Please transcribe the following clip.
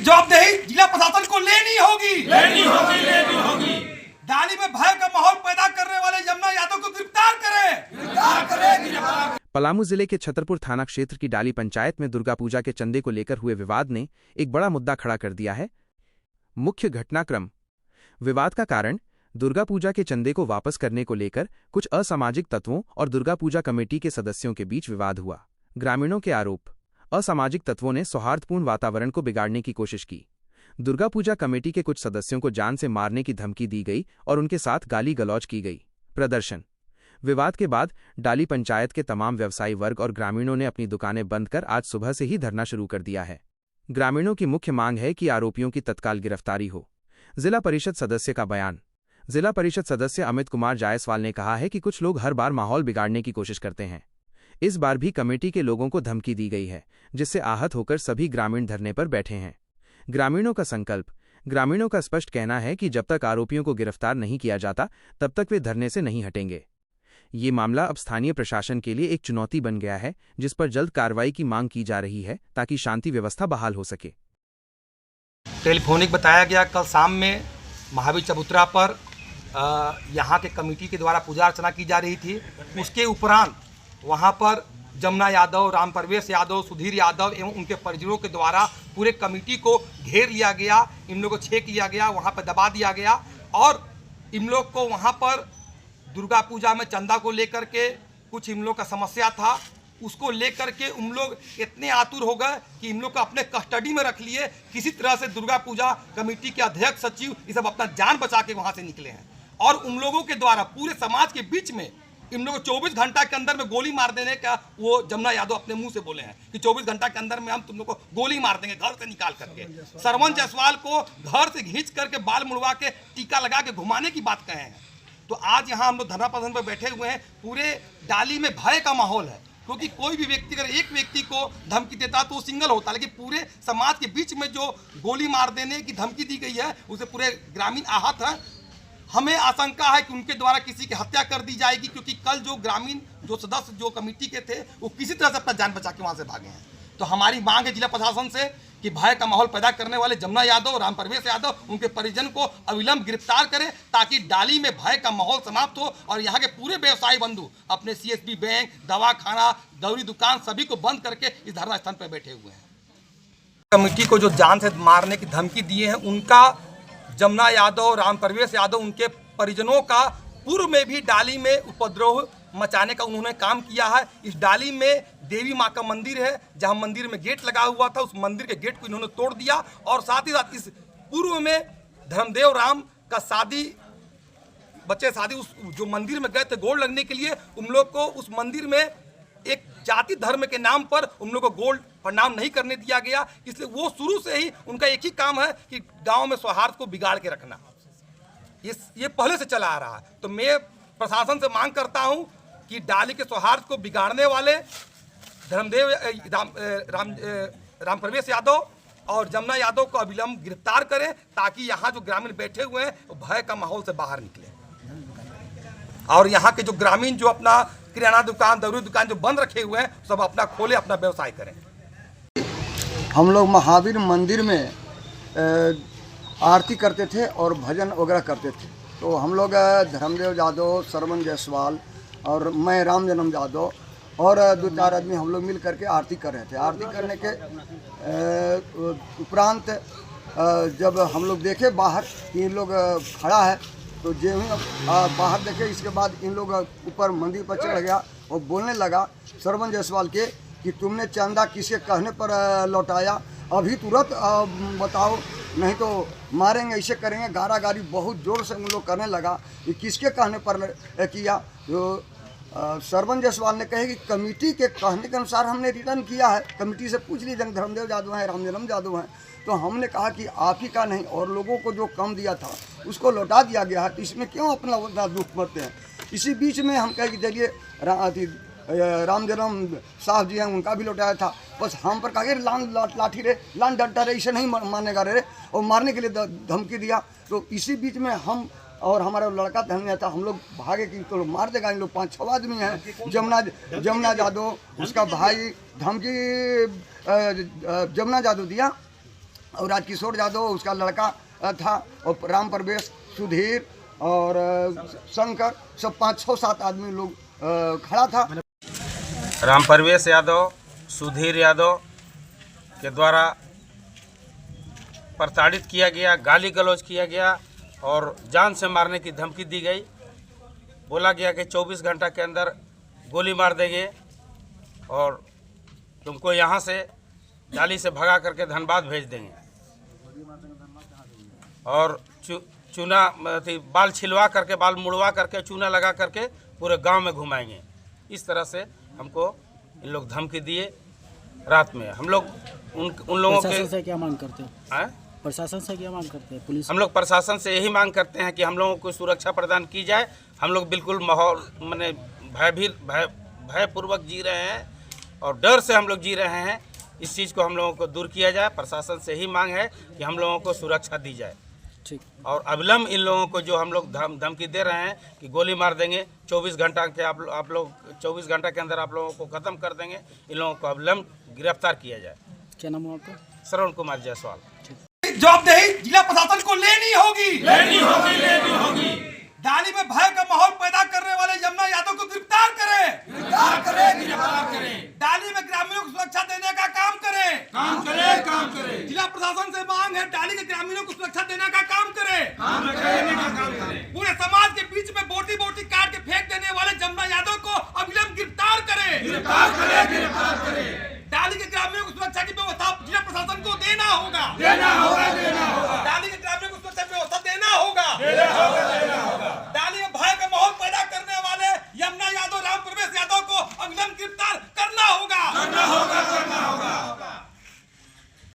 जवाबदेही जिला प्रशासन को लेनी होगी। डाली में भय का माहौल पैदा करने वाले यमुना यादव को गिरफ्तार करें। पलामू जिले के छतरपुर थाना क्षेत्र की डाली पंचायत में दुर्गा पूजा के चंदे को लेकर हुए विवाद ने एक बड़ा मुद्दा खड़ा कर दिया है। मुख्य घटनाक्रम विवाद का कारण दुर्गा पूजा के चंदे को वापस करने को लेकर कुछ असामाजिक तत्वों और दुर्गा पूजा कमेटी के सदस्यों के बीच विवाद हुआ। ग्रामीणों के आरोप, असामाजिक तत्वों ने सौहार्दपूर्ण वातावरण को बिगाड़ने की कोशिश की। दुर्गा पूजा कमेटी के कुछ सदस्यों को जान से मारने की धमकी दी गई और उनके साथ गाली गलौज की गई। प्रदर्शन विवाद के बाद डाली पंचायत के तमाम व्यवसायी वर्ग और ग्रामीणों ने अपनी दुकानें बंद कर आज सुबह से ही धरना शुरू कर दिया है। ग्रामीणों की मुख्य मांग है कि आरोपियों की तत्काल गिरफ्तारी हो। जिला परिषद सदस्य का बयान। जिला परिषद सदस्य अमित कुमार जायसवाल ने कहा है कि कुछ लोग हर बार माहौल बिगाड़ने की कोशिश करते हैं। इस बार भी कमेटी के लोगों को धमकी दी गई है, जिससे आहत होकर सभी ग्रामीण धरने पर बैठे हैं। ग्रामीणों का संकल्प। ग्रामीणों का स्पष्ट कहना है कि जब तक आरोपियों को गिरफ्तार नहीं किया जाता तब तक वे धरने से नहीं हटेंगे। ये मामला अब स्थानीय प्रशासन के लिए एक चुनौती बन गया है, जिस पर जल्द कार्रवाई की मांग की जा रही है ताकि शांति व्यवस्था बहाल हो सके। टेलीफोनिक बताया गया कल शाम में महावीर चबूतरा पर यहाँ के कमेटी के द्वारा पूजा अर्चना की जा रही थी। उसके उपरांत वहाँ पर जमुना यादव, राम प्रवेश यादव, सुधीर यादव एवं उनके परिजनों के द्वारा पूरे कमेटी को घेर लिया गया। इन लोगों को छेक लिया गया, वहाँ पर दबा दिया गया और इन लोग को वहाँ पर दुर्गा पूजा में चंदा को लेकर के कुछ इन लोग का समस्या था। उसको लेकर के उन लोग इतने आतुर हो गए कि इन लोग को अपने कस्टडी में रख लिए। किसी तरह से दुर्गा पूजा कमेटी के अध्यक्ष, सचिव ये सब अपना जान बचा के वहाँ से निकले हैं और उन लोगों के द्वारा पूरे समाज के बीच में इन लोगों को 24 घंटा के अंदर में गोली मार देने का वो जमुना यादव अपने मुंह से बोले हैं कि 24 घंटा के अंदर में हम तुम लोग को गोली मार देंगे घर से निकाल करके। सरवन जायसवाल को घर से खींच करके बाल मुड़वा के टीका लगा के घुमाने की बात कहे हैं। तो आज यहाँ हम लोग धरना प्रदर्शन पर बैठे हुए हैं। पूरे डाली में भय का माहौल है, क्योंकि कोई भी व्यक्ति अगर एक व्यक्ति को धमकी देता तो वो सिंगल होता, लेकिन पूरे समाज के बीच में जो गोली मार देने की धमकी दी गई है उसे पूरे ग्रामीण आहत है। हमें आशंका है कि उनके द्वारा किसी की हत्या कर दी जाएगी, क्योंकि कल जो ग्रामीण जो सदस्य जो कमेटी के थे वो किसी तरह से अपना जान बचा के वहाँ से भागे हैं। तो हमारी मांग है जिला प्रशासन से कि भय का माहौल पैदा करने वाले जमुना यादव, राम प्रवेश यादव, उनके परिजन को अविलंब गिरफ्तार करें ताकि डाली में भय का माहौल समाप्त हो और यहाँ के पूरे व्यवसायी बंधु अपने CSB बैंक, दवाखाना, दौरी दुकान सभी को बंद करके इस धरना स्थान पर बैठे हुए हैं। कमेटी को जो जान से मारने की धमकी दिए हैं उनका जमुना यादव, राम प्रवेश यादव, उनके परिजनों का पूर्व में भी डाली में उपद्रव मचाने का उन्होंने काम किया है। इस डाली में देवी माँ का मंदिर है, जहां मंदिर में गेट लगा हुआ था, उस मंदिर के गेट को इन्होंने तोड़ दिया और साथ ही साथ इस पूर्व में धर्मदेव राम का शादी उस जो मंदिर में गए थे गोल्ड लगने के लिए, उन लोग को उस मंदिर में एक जाति धर्म के नाम पर उन लोग को गोल्ड प्रणाम नहीं करने दिया गया। इसलिए वो शुरू से ही उनका एक ही काम है कि गाँव में सौहार्द को बिगाड़ के रखना। ये पहले से चला आ रहा है। तो मैं प्रशासन से मांग करता हूं कि डाली के सौहार्द को बिगाड़ने वाले धर्मदेव राम प्रवेश यादव और जमुना यादव को अविलंब गिरफ्तार करें ताकि यहाँ जो ग्रामीण बैठे हुए हैं वो भय का माहौल से बाहर निकले और यहाँ के जो ग्रामीण जो अपना किराना दुकान, दौरी दुकान जो बंद रखे हुए हैं सब अपना खोले, अपना व्यवसाय करें। हम लोग महावीर मंदिर में आरती करते थे और भजन वगैरह करते थे। तो हम लोग धर्मदेव यादव, सरवन जायसवाल और मैं राम जन्म यादव और 2-4 आदमी हम लोग मिल करके आरती कर रहे थे। आरती करने के उपरांत जब हम लोग देखे बाहर इन लोग खड़ा है तो जो ही बाहर देखे, इसके बाद इन लोग ऊपर मंदिर पर चढ़ गया और बोलने लगा सरवन जायसवाल के कि तुमने चंदा किसके कहने पर लौटाया, अभी तुरंत बताओ नहीं तो मारेंगे, ऐसे करेंगे। गारा गारी बहुत ज़ोर से उन लोग करने लगा कि किसके कहने पर किया। तो सरवन जायसवाल ने कहे कि कमेटी के कहने के अनुसार हमने रिटर्न किया है, कमेटी से पूछ लीजिए, धर्मदेव यादव हैं, राम जन्म यादव हैं। तो हमने कहा कि आप ही का नहीं और लोगों को जो कम दिया था उसको लौटा दिया गया है, तो इसमें क्यों अपना दुख मरते हैं। इसी बीच में हम कहे कि चलिए राम जन्म साहब जी हैं उनका भी लौटाया था, बस हम पर कहा लाठी रे, लान डंटा रे, इसे नहीं मारने का रे, और मारने के लिए धमकी दिया। तो इसी बीच में हम और हमारा लड़का धनिया था, हम लोग भागे कि तो मार देगा। इन लोग 5-6 आदमी हैं। जमुना यादव उसका भाई धमकी जमुना यादव दिया और राजकिशोर यादव उसका लड़का था, और राम प्रवेश, सुधीर और शंकर, सब 5-6-7 आदमी लोग खड़ा था। राम प्रवेश यादव, सुधीर यादव के द्वारा प्रताड़ित किया गया, गाली गलौज किया गया और जान से मारने की धमकी दी गई। बोला गया कि 24 घंटा के अंदर गोली मार देंगे और तुमको यहाँ से डाली से भगा करके धनबाद भेज देंगे और चूना बाल छिलवा करके, बाल मुड़वा करके, चूना लगा करके पूरे गांव में घुमाएंगे। इस तरह से हमको इन लोग धमकी दिए। रात में हम लोग उन लोगों के से क्या मांग करते हैं? प्रशासन से क्या मांग करते हैं? पुलिस, हम लोग प्रशासन से यही मांग करते हैं कि हम लोगों को सुरक्षा प्रदान की जाए। हम लोग बिल्कुल माहौल माने भयपूर्वक जी रहे हैं और डर से हम लोग जी रहे हैं। इस चीज़ को हम लोगों को दूर किया जाए। प्रशासन से ही मांग है कि हम लोगों को सुरक्षा दी जाए। ठीक। और अविलंब इन लोगों को जो हम लोग धमकी दे रहे हैं कि गोली मार देंगे, 24 घंटा के आप लोग 24 घंटा के अंदर आप लोगों को ख़त्म कर देंगे, इन लोगों को अविलंब गिरफ्तार किया जाए। क्या नाम है आपका? श्रवण कुमार जायसवाल। जवाबदेही जिला प्रशासन को लेनी होगी। डाली में भय का माहौल पैदा करने वाले यमुना यादव को गिरफ्तार करें। डाली में ग्रामीणों को सुरक्षा देने का काम करें। जिला प्रशासन से मांग है, डाली के ग्रामीणों को सुरक्षा देने का काम करें। पूरे समाज के बीच में बोटी काट के फेंक देने वाले यमुना यादव को अविलंब गिरफ्तार करें। डाली के ग्रामीणों को सुरक्षा की व्यवस्था जिला प्रशासन को देना होगा। डाली के ग्रामीणों को सुरक्षा की व्यवस्था देना होगा। डाली में भय का माहौल पैदा करने वाले यमुना यादव, राम प्रवेश यादव को अविलंब गिरफ्तार करना होगा।